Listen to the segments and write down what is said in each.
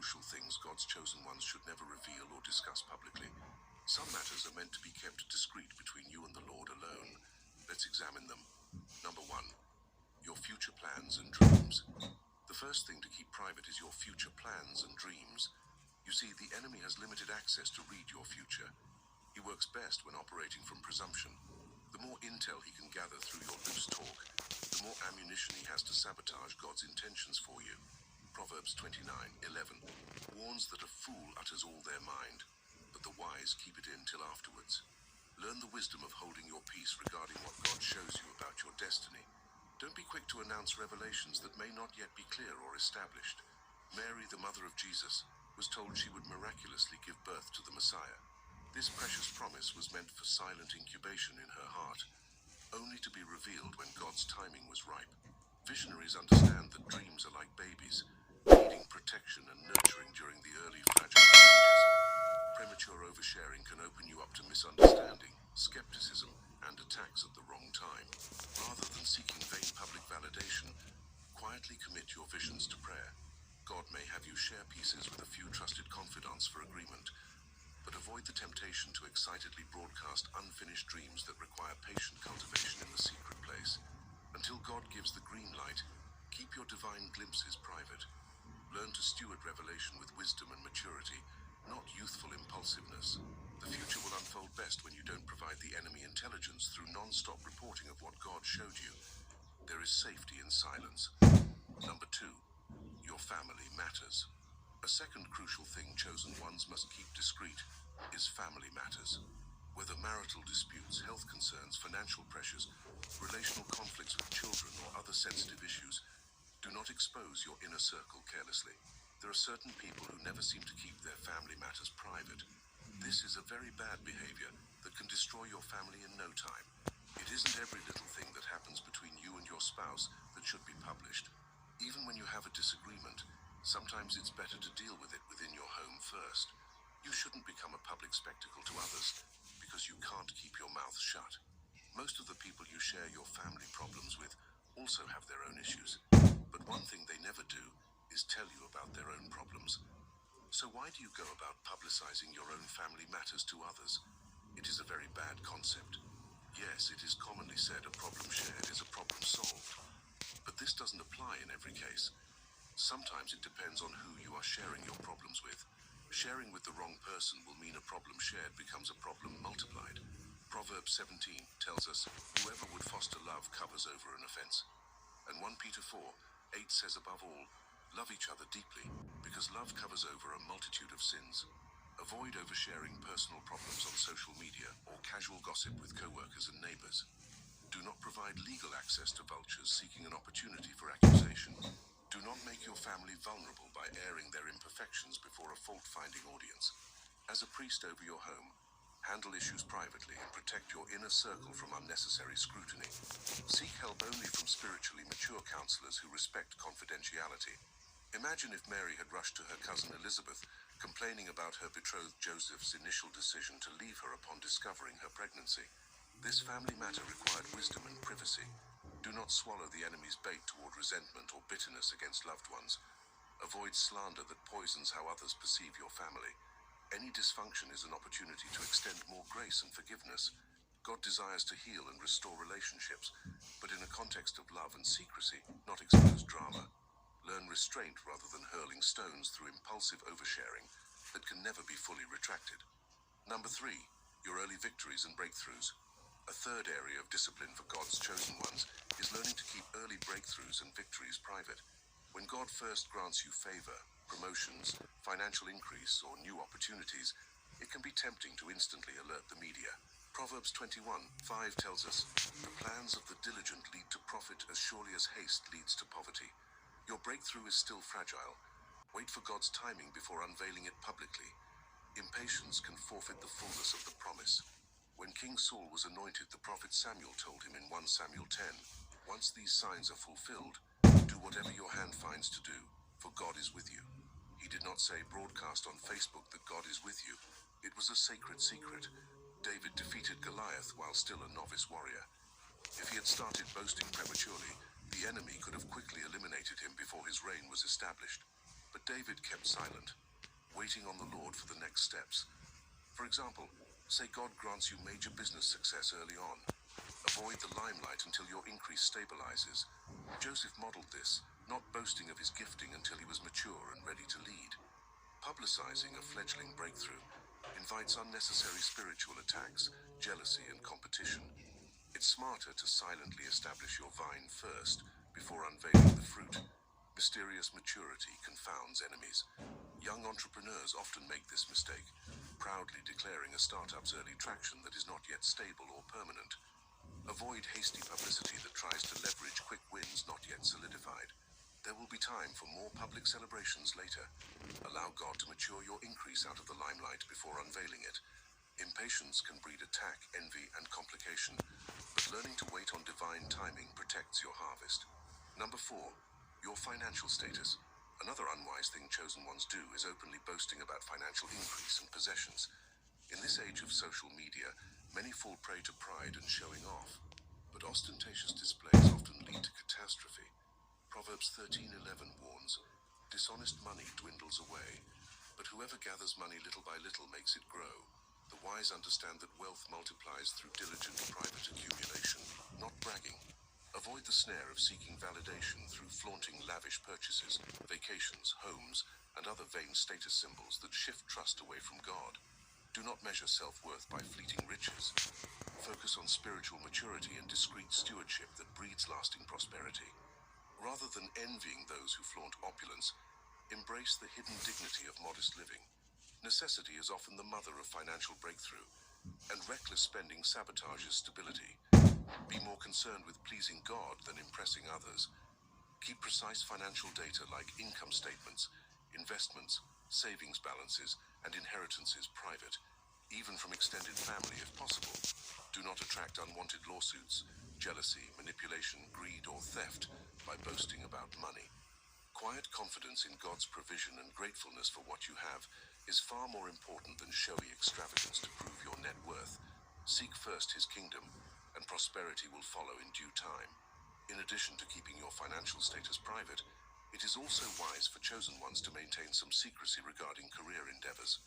crucial things God's chosen ones should never reveal or discuss publicly. Some matters are meant to be kept discreet between you and the Lord alone. Let's examine them. Number 1. Your future plans and dreams. The first thing to keep private is your future plans and dreams. You see, the enemy has limited access to read your future. He works best when operating from presumption. The more intel he can gather through your loose talk, the more ammunition he has to sabotage God's intentions for you. Proverbs 29:11 warns that a fool utters all their mind, but the wise keep it in till afterwards. Learn the wisdom of holding your peace regarding what God shows you about your destiny. Don't be quick to announce revelations that may not yet be clear or established. Mary, the mother of Jesus, was told she would miraculously give birth to the Messiah. This precious promise was meant for silent incubation in her heart, only to be revealed when God's timing was ripe. Visionaries understand that dreams are like babies, needing protection and nurturing during the early fragile stages. Premature oversharing can open you up to misunderstanding, skepticism, and attacks at the wrong time. Rather than seeking vain public validation, quietly commit your visions to prayer. God may have you share pieces with a few trusted confidants for agreement, but avoid the temptation to excitedly broadcast unfinished dreams that require patient cultivation in the secret place. Until God gives the green light, keep your divine glimpses private. Learn to steward revelation with wisdom and maturity, not youthful impulsiveness. The future will unfold best when you don't provide the enemy intelligence through non-stop reporting of what God showed you. There is safety in silence. Number 2. Your family matters. A second crucial thing chosen ones must keep discreet is family matters. Whether marital disputes, health concerns, financial pressures, relational conflicts with children, or other sensitive issues, do not expose your inner circle carelessly. There are certain people who never seem to keep their family matters private. This is a very bad behavior that can destroy your family in no time. It isn't every little thing that happens between you and your spouse that should be published. Even when you have a disagreement, sometimes it's better to deal with it within your home first. You shouldn't become a public spectacle to others because you can't keep your mouth shut. Most of the people you share your family problems with also have their own issues, but one thing they never do is tell you about their own problems. So why do you go about publicizing your own family matters to others? It is a very bad concept. Yes, it is commonly said a problem shared is a problem solved, but this doesn't apply in every case. Sometimes it depends on who you are sharing your problems with. Sharing with the wrong person will mean a problem shared becomes a problem multiplied. Proverbs 17 tells us, whoever would foster love covers over an offense. And 1 Peter 4:8 says, above all, love each other deeply, because love covers over a multitude of sins. Avoid oversharing personal problems on social media or casual gossip with co-workers and neighbors. Do not provide legal access to vultures seeking an opportunity for accusation. Do not make your family vulnerable by airing their imperfections before a fault-finding audience. As a priest over your home, handle issues privately and protect your inner circle from unnecessary scrutiny. Seek help only from spiritually mature counselors who respect confidentiality. Imagine if Mary had rushed to her cousin Elizabeth, complaining about her betrothed Joseph's initial decision to leave her upon discovering her pregnancy. This family matter required wisdom and privacy. Do not swallow the enemy's bait toward resentment or bitterness against loved ones. Avoid slander that poisons how others perceive your family. Any dysfunction is an opportunity to extend more grace and forgiveness. God desires to heal and restore relationships, but in a context of love and secrecy, not exposed drama. Learn restraint rather than hurling stones through impulsive oversharing that can never be fully retracted. Number 3, your early victories and breakthroughs. A third area of discipline for God's chosen ones is learning to keep early breakthroughs and victories private. When God first grants you favor, promotions, financial increase, or new opportunities, it can be tempting to instantly alert the media. Proverbs 21:5 tells us, the plans of the diligent lead to profit as surely as haste leads to poverty. Your breakthrough is still fragile. Wait for God's timing before unveiling it publicly. Impatience can forfeit the fullness of the promise. When King Saul was anointed, the prophet Samuel told him in 1 Samuel 10, once these signs are fulfilled, do whatever your hand finds to do, for God is with you. He did not say broadcast on Facebook that God is with you. It was a sacred secret. David defeated Goliath while still a novice warrior. If he had started boasting prematurely, the enemy could have quickly eliminated him before his reign was established. But David kept silent, waiting on the Lord for the next steps. For example, say God grants you major business success early on. Avoid the limelight until your increase stabilizes. Joseph modeled this, not boasting of his gifting until he was mature and ready to lead. Publicizing a fledgling breakthrough invites unnecessary spiritual attacks, jealousy, and competition. It's smarter to silently establish your vine first before unveiling the fruit. Mysterious maturity confounds enemies. Young entrepreneurs often make this mistake, proudly declaring a startup's early traction that is not yet stable or permanent. Avoid hasty publicity that tries to leverage quick wins not yet solidified. There will be time for more public celebrations later. Allow God to mature your increase out of the limelight before unveiling it. Impatience can breed attack, envy, and complication, but learning to wait on divine timing protects your harvest. Number 4, your financial status. Another unwise thing chosen ones do is openly boasting about financial increase and possessions. In this age of social media, many fall prey to pride and showing off, but ostentatious displays often lead to catastrophe. Proverbs 13:11 warns, "Dishonest money dwindles away, but whoever gathers money little by little makes it grow." The wise understand that wealth multiplies through diligent private accumulation, not bragging. Avoid the snare of seeking validation through flaunting lavish purchases, vacations, homes, and other vain status symbols that shift trust away from God. Do not measure self-worth by fleeting riches. Focus on spiritual maturity and discreet stewardship that breeds lasting prosperity. Rather than envying those who flaunt opulence, embrace the hidden dignity of modest living. Necessity is often the mother of financial breakthrough, and reckless spending sabotages stability. Be more concerned with pleasing God than impressing others. Keep precise financial data like income statements, investments, savings balances, and inheritances private, even from extended family if possible. Do not attract unwanted lawsuits, jealousy, manipulation, greed, or theft by boasting about money. Quiet confidence in God's provision and gratefulness for what you have is far more important than showy extravagance to prove your net worth. Seek first His kingdom, and prosperity will follow in due time. In addition to keeping your financial status private, it is also wise for chosen ones to maintain some secrecy regarding career endeavors.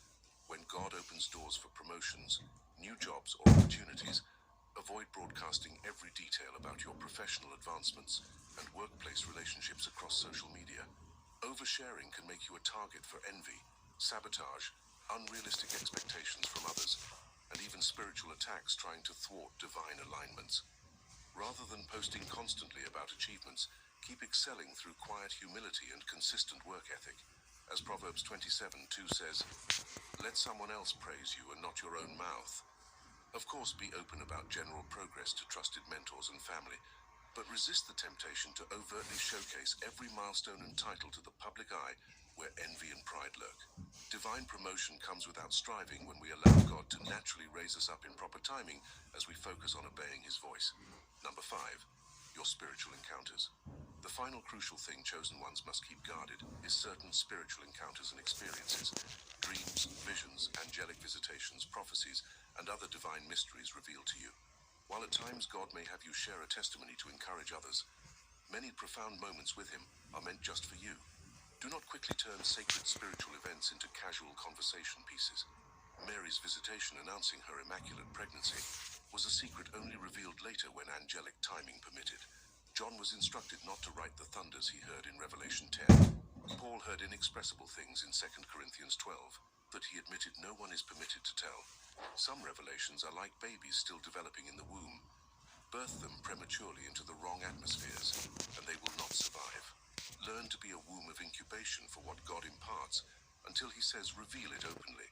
When God opens doors for promotions, new jobs, or opportunities, avoid broadcasting every detail about your professional advancements and workplace relationships across social media. Oversharing can make you a target for envy, sabotage, unrealistic expectations from others, and even spiritual attacks trying to thwart divine alignments. Rather than posting constantly about achievements, keep excelling through quiet humility and consistent work ethic. As Proverbs 27:2 says, "Let someone else praise you and not your own mouth." Of course, be open about general progress to trusted mentors and family, but resist the temptation to overtly showcase every milestone and title to the public eye where envy and pride lurk. Divine promotion comes without striving when we allow God to naturally raise us up in proper timing as we focus on obeying His voice. Number 5, your spiritual encounters. The final crucial thing chosen ones must keep guarded is certain spiritual encounters and experiences. Dreams, visions, angelic visitations, prophecies, and other divine mysteries revealed to you. While at times God may have you share a testimony to encourage others, many profound moments with Him are meant just for you. Do not quickly turn sacred spiritual events into casual conversation pieces. Mary's visitation announcing her immaculate pregnancy was a secret only revealed later when angelic timing permitted. John was instructed not to write the thunders he heard in Revelation 10. Paul heard inexpressible things in 2 Corinthians 12 that he admitted no one is permitted to tell. Some revelations are like babies still developing in the womb. Birth them prematurely into the wrong atmospheres, and they will not survive. Learn to be a womb of incubation for what God imparts until He says reveal it openly.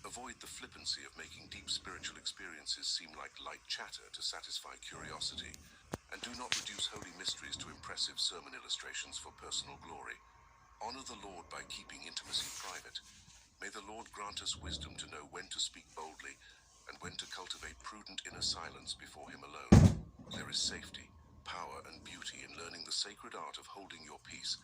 Avoid the flippancy of making deep spiritual experiences seem like light chatter to satisfy curiosity, and do not reduce holy mysteries to impressive sermon illustrations for personal glory. Honor the Lord by keeping intimacy private. May the Lord grant us wisdom to know when to speak boldly and when to cultivate prudent inner silence before Him alone. There is safety, power, and beauty in learning the sacred art of holding your peace.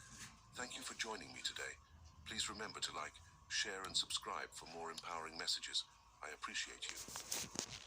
Thank you for joining me today. Please remember to like, share, and subscribe for more empowering messages. I appreciate you.